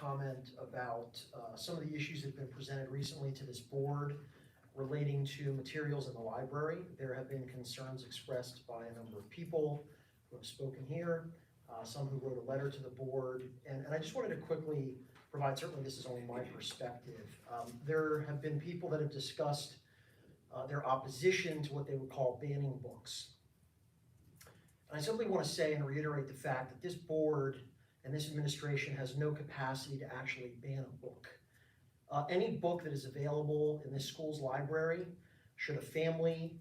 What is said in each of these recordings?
comment about some of the issues that have been presented recently to this board relating to materials in the library. There have been concerns expressed by a number of people who have spoken here, some who wrote a letter to the board, and I just wanted to quickly provide, certainly this is only my perspective. There have been people that have discussed their opposition to what they would call banning books. And I simply want to say and reiterate the fact that this board and this administration has no capacity to actually ban a book. Any book that is available in this school's library, should a family,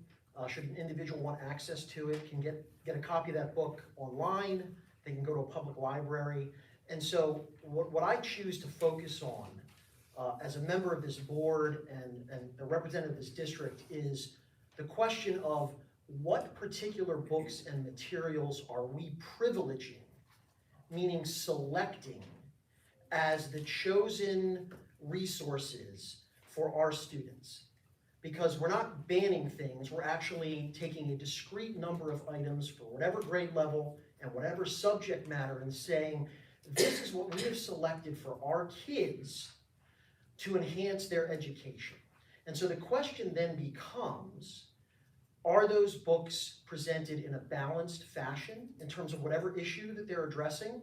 should an individual want access to it, can get a copy of that book online, they can go to a public library. And so what I choose to focus on as a member of this board and a representative of this district is the question of what particular books and materials are we privileging, meaning selecting as the chosen resources for our students. Because we're not banning things, we're actually taking a discrete number of items for whatever grade level and whatever subject matter and saying, this is what we have selected for our kids to enhance their education. And so the question then becomes, are those books presented in a balanced fashion in terms of whatever issue that they're addressing?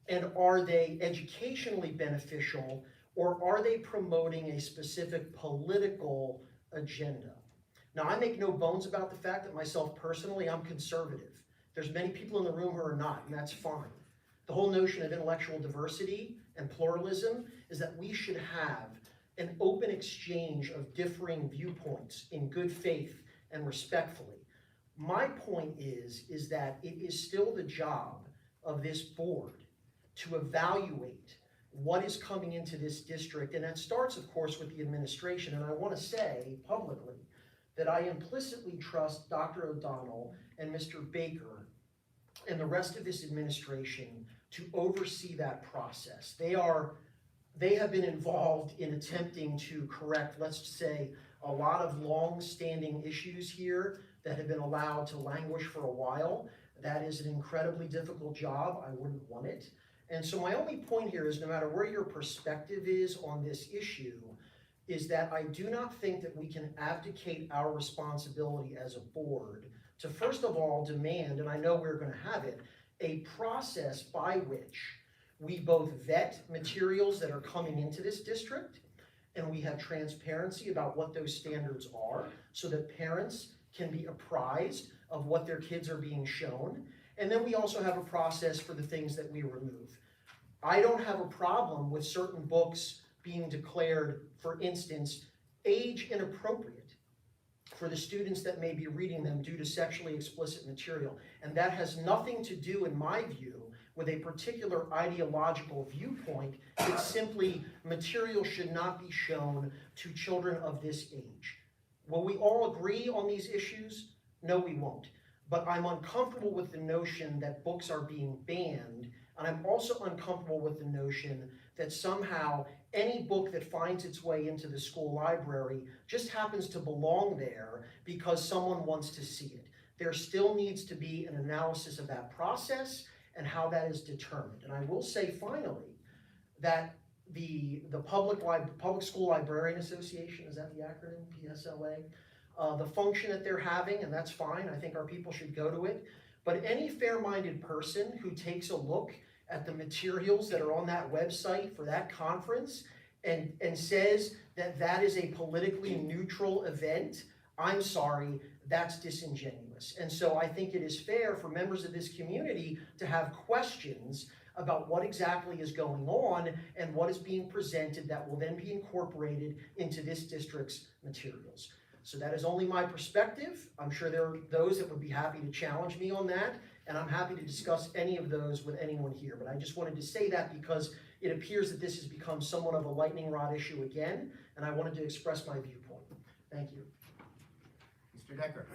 And are they educationally beneficial, or are they promoting a specific political agenda? Now, I make no bones about the fact that myself personally, I'm conservative. There's many people in the room who are not, and that's fine. The whole notion of intellectual diversity and pluralism is that we should have an open exchange of differing viewpoints in good faith and respectfully. My point is that it is still the job of this board to evaluate what is coming into this district, and that starts, of course, with the administration. And I want to say publicly that I implicitly trust Dr. O'Donnell and Mr. Baker and the rest of this administration to oversee that process. They have been involved in attempting to correct, let's say, a lot of long-standing issues here that have been allowed to languish for a while. That is an incredibly difficult job. I wouldn't want it. And so my only point here is, no matter where your perspective is on this issue, is that I do not think that we can abdicate our responsibility as a board to, first of all, demand, and I know we're going to have it, a process by which we both vet materials that are coming into this district, and we have transparency about what those standards are so that parents can be apprised of what their kids are being shown. And then we also have a process for the things that we remove. I don't have a problem with certain books being declared, for instance, age inappropriate for the students that may be reading them due to sexually explicit material. And that has nothing to do, in my view, with a particular ideological viewpoint. It's simply material should not be shown to children of this age. Will we all agree on these issues? No, we won't. But I'm uncomfortable with the notion that books are being banned, and I'm also uncomfortable with the notion that somehow any book that finds its way into the school library just happens to belong there because someone wants to see it. There still needs to be an analysis of that process and how that is determined. And I will say finally that the Public School Librarian Association, is that the acronym, PSLA? The function that they're having, and that's fine, I think our people should go to it, but any fair-minded person who takes a look at the materials that are on that website for that conference and says that that is a politically neutral event, I'm sorry, that's disingenuous. And so I think it is fair for members of this community to have questions about what exactly is going on and what is being presented that will then be incorporated into this district's materials. So that is only my perspective. I'm sure there are those that would be happy to challenge me on that, and I'm happy to discuss any of those with anyone here. But I just wanted to say that because it appears that this has become somewhat of a lightning rod issue again, and I wanted to express my viewpoint. Thank you. Mr. Decker.